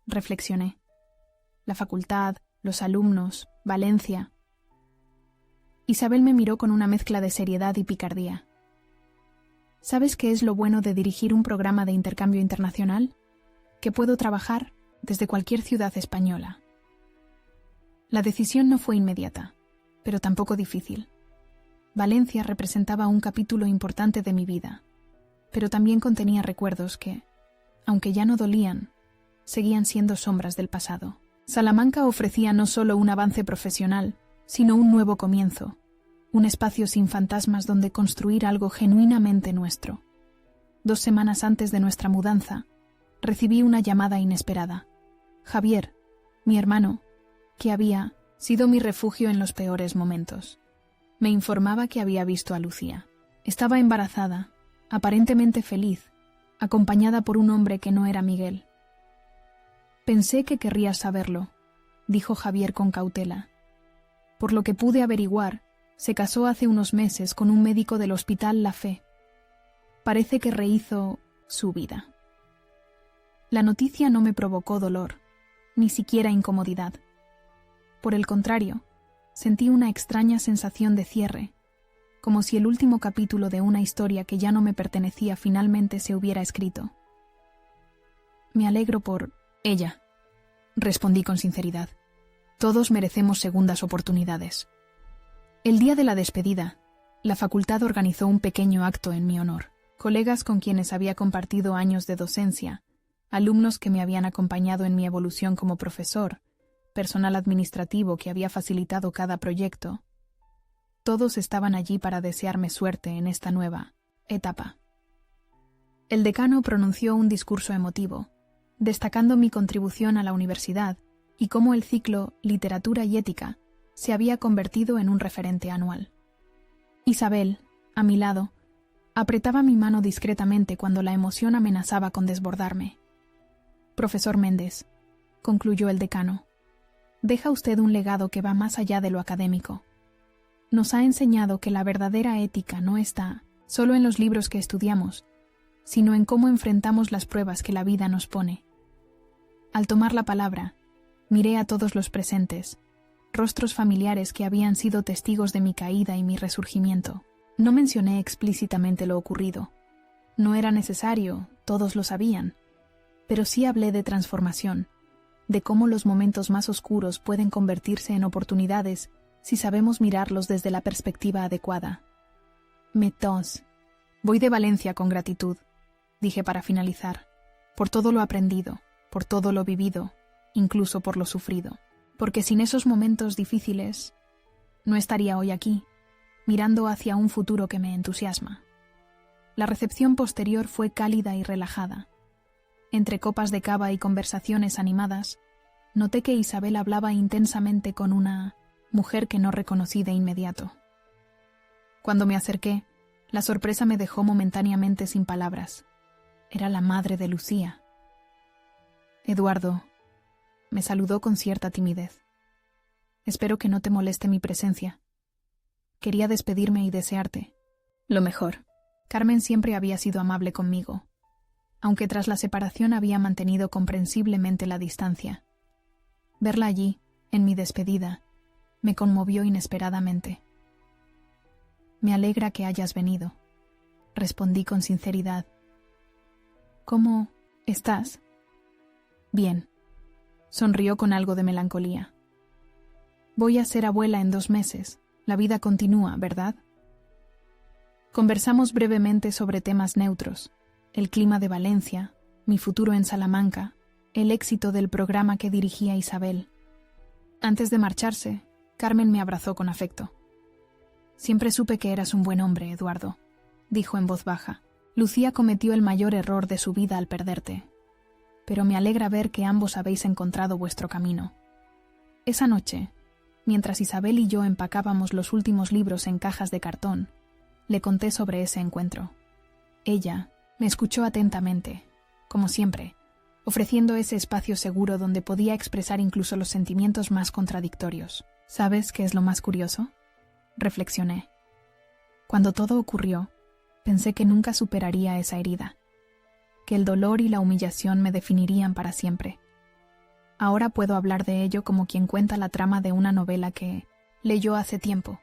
Reflexioné. La facultad, los alumnos, Valencia. Isabel me miró con una mezcla de seriedad y picardía. ¿Sabes qué es lo bueno de dirigir un programa de intercambio internacional? Que puedo trabajar desde cualquier ciudad española. La decisión no fue inmediata, pero tampoco difícil. Valencia representaba un capítulo importante de mi vida, pero también contenía recuerdos que, aunque ya no dolían, seguían siendo sombras del pasado. Salamanca ofrecía no solo un avance profesional, sino un nuevo comienzo, un espacio sin fantasmas donde construir algo genuinamente nuestro. 2 semanas antes de nuestra mudanza, recibí una llamada inesperada. Javier, mi hermano, que había sido mi refugio en los peores momentos, me informaba que había visto a Lucía. Estaba embarazada, aparentemente feliz, acompañada por un hombre que no era Miguel. Pensé que querrías saberlo, dijo Javier con cautela. Por lo que pude averiguar, se casó hace unos meses con un médico del Hospital La Fe. Parece que rehizo su vida. La noticia no me provocó dolor, ni siquiera incomodidad. Por el contrario, sentí una extraña sensación de cierre, como si el último capítulo de una historia que ya no me pertenecía finalmente se hubiera escrito. Me alegro por ella, respondí con sinceridad. Todos merecemos segundas oportunidades. El día de la despedida, la facultad organizó un pequeño acto en mi honor. Colegas con quienes había compartido años de docencia, alumnos que me habían acompañado en mi evolución como profesor, personal administrativo que había facilitado cada proyecto. Todos estaban allí para desearme suerte en esta nueva etapa. El decano pronunció un discurso emotivo, destacando mi contribución a la universidad y cómo el ciclo Literatura y Ética se había convertido en un referente anual. Isabel, a mi lado, apretaba mi mano discretamente cuando la emoción amenazaba con desbordarme. Profesor Méndez, concluyó el decano, Deja usted un legado que va más allá de lo académico. Nos ha enseñado que la verdadera ética no está solo en los libros que estudiamos, sino en cómo enfrentamos las pruebas que la vida nos pone. Al tomar la palabra, miré a todos los presentes, rostros familiares que habían sido testigos de mi caída y mi resurgimiento. No mencioné explícitamente lo ocurrido. No era necesario, todos lo sabían, pero sí hablé de transformación, de cómo los momentos más oscuros pueden convertirse en oportunidades si sabemos mirarlos desde la perspectiva adecuada. Méthode. Voy de Valencia con gratitud, dije para finalizar, por todo lo aprendido, por todo lo vivido, incluso por lo sufrido, porque sin esos momentos difíciles no estaría hoy aquí, mirando hacia un futuro que me entusiasma. La recepción posterior fue cálida y relajada. Entre copas de cava y conversaciones animadas, noté que Isabel hablaba intensamente con una mujer que no reconocí de inmediato. Cuando me acerqué, la sorpresa me dejó momentáneamente sin palabras. Era la madre de Lucía. Eduardo, me saludó con cierta timidez. Espero que no te moleste mi presencia. Quería despedirme y desearte lo mejor. Carmen siempre había sido amable conmigo, aunque tras la separación había mantenido comprensiblemente la distancia. Verla allí, en mi despedida, me conmovió inesperadamente. Me alegra que hayas venido, respondí con sinceridad. ¿Cómo estás? Bien, sonrió con algo de melancolía. Voy a ser abuela en 2 meses. La vida continúa, ¿verdad? Conversamos brevemente sobre temas neutros, el clima de Valencia, mi futuro en Salamanca, el éxito del programa que dirigía Isabel. Antes de marcharse, Carmen me abrazó con afecto. Siempre supe que eras un buen hombre, Eduardo, dijo en voz baja. Lucía cometió el mayor error de su vida al perderte, pero me alegra ver que ambos habéis encontrado vuestro camino. Esa noche, mientras Isabel y yo empacábamos los últimos libros en cajas de cartón, le conté sobre ese encuentro. Ella me escuchó atentamente, como siempre, ofreciendo ese espacio seguro donde podía expresar incluso los sentimientos más contradictorios. ¿Sabes qué es lo más curioso? Reflexioné. Cuando todo ocurrió, pensé que nunca superaría esa herida, que el dolor y la humillación me definirían para siempre. Ahora puedo hablar de ello como quien cuenta la trama de una novela que leyó hace tiempo.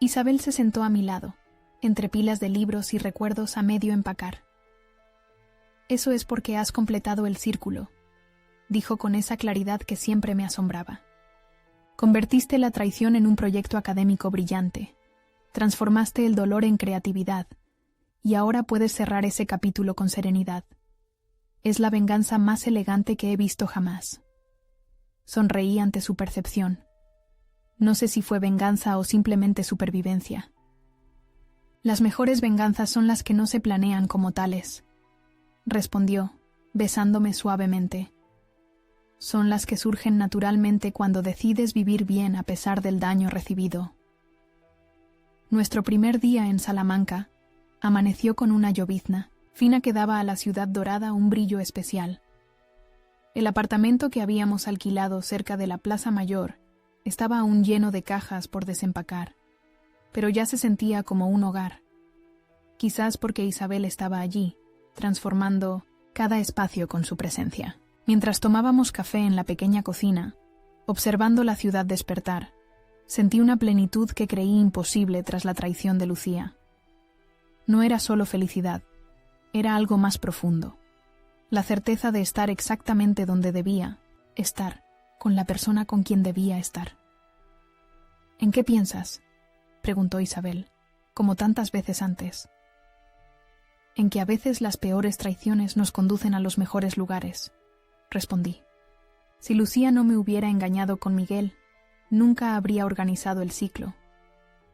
Isabel se sentó a mi lado, entre pilas de libros y recuerdos a medio empacar. Eso es porque has completado el círculo, dijo con esa claridad que siempre me asombraba. Convertiste la traición en un proyecto académico brillante, transformaste el dolor en creatividad, y ahora puedes cerrar ese capítulo con serenidad. Es la venganza más elegante que he visto jamás. Sonreí ante su percepción. No sé si fue venganza o simplemente supervivencia. Las mejores venganzas son las que no se planean como tales, respondió, besándome suavemente. Son las que surgen naturalmente cuando decides vivir bien a pesar del daño recibido. Nuestro primer día en Salamanca amaneció con una llovizna fina que daba a la ciudad dorada un brillo especial. El apartamento que habíamos alquilado cerca de la Plaza Mayor estaba aún lleno de cajas por desempacar, pero ya se sentía como un hogar. Quizás porque Isabel estaba allí, transformando cada espacio con su presencia. Mientras tomábamos café en la pequeña cocina, observando la ciudad despertar, sentí una plenitud que creí imposible tras la traición de Lucía. No era solo felicidad, era algo más profundo. La certeza de estar exactamente donde debía estar, con la persona con quien debía estar. ¿En qué piensas?, preguntó Isabel, como tantas veces antes. En que a veces las peores traiciones nos conducen a los mejores lugares, respondí. Si Lucía no me hubiera engañado con Miguel, nunca habría organizado el ciclo,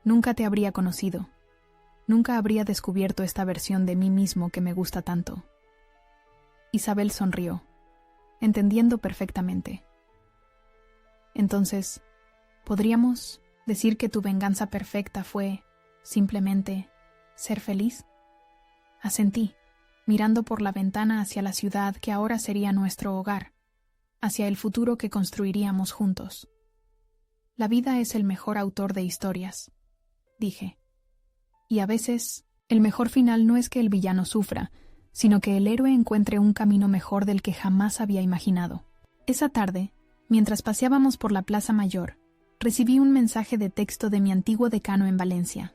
nunca te habría conocido, nunca habría descubierto esta versión de mí mismo que me gusta tanto. Isabel sonrió, entendiendo perfectamente. Entonces, ¿podríamos decir que tu venganza perfecta fue, simplemente, ser feliz? Asentí, mirando por la ventana hacia la ciudad que ahora sería nuestro hogar, hacia el futuro que construiríamos juntos. La vida es el mejor autor de historias, dije. Y a veces, el mejor final no es que el villano sufra, sino que el héroe encuentre un camino mejor del que jamás había imaginado. Esa tarde, mientras paseábamos por la Plaza Mayor, recibí un mensaje de texto de mi antiguo decano en Valencia.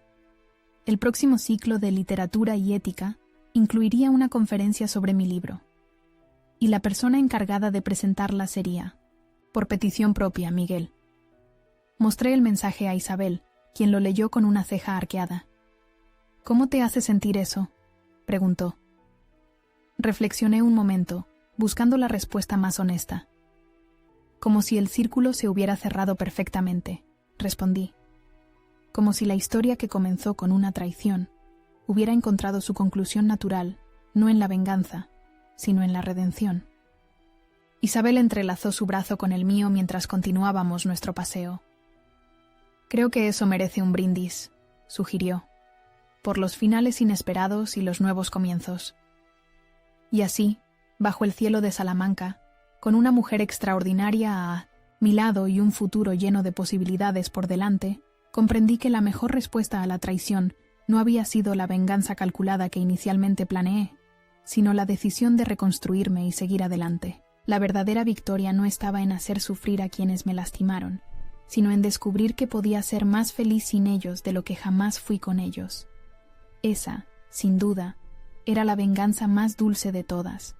El próximo ciclo de Literatura y Ética incluiría una conferencia sobre mi libro. Y la persona encargada de presentarla sería, por petición propia, Miguel. Mostré el mensaje a Isabel, quien lo leyó con una ceja arqueada. «¿Cómo te hace sentir eso?», preguntó. Reflexioné un momento, buscando la respuesta más honesta. «Como si el círculo se hubiera cerrado perfectamente», respondí. «Como si la historia que comenzó con una traición hubiera encontrado su conclusión natural, no en la venganza, sino en la redención». Isabel entrelazó su brazo con el mío mientras continuábamos nuestro paseo. «Creo que eso merece un brindis», sugirió, «por los finales inesperados y los nuevos comienzos». Y así, bajo el cielo de Salamanca, con una mujer extraordinaria a mi lado y un futuro lleno de posibilidades por delante, comprendí que la mejor respuesta a la traición no había sido la venganza calculada que inicialmente planeé, sino la decisión de reconstruirme y seguir adelante. La verdadera victoria no estaba en hacer sufrir a quienes me lastimaron, sino en descubrir que podía ser más feliz sin ellos de lo que jamás fui con ellos. Esa, sin duda, era la venganza más dulce de todas.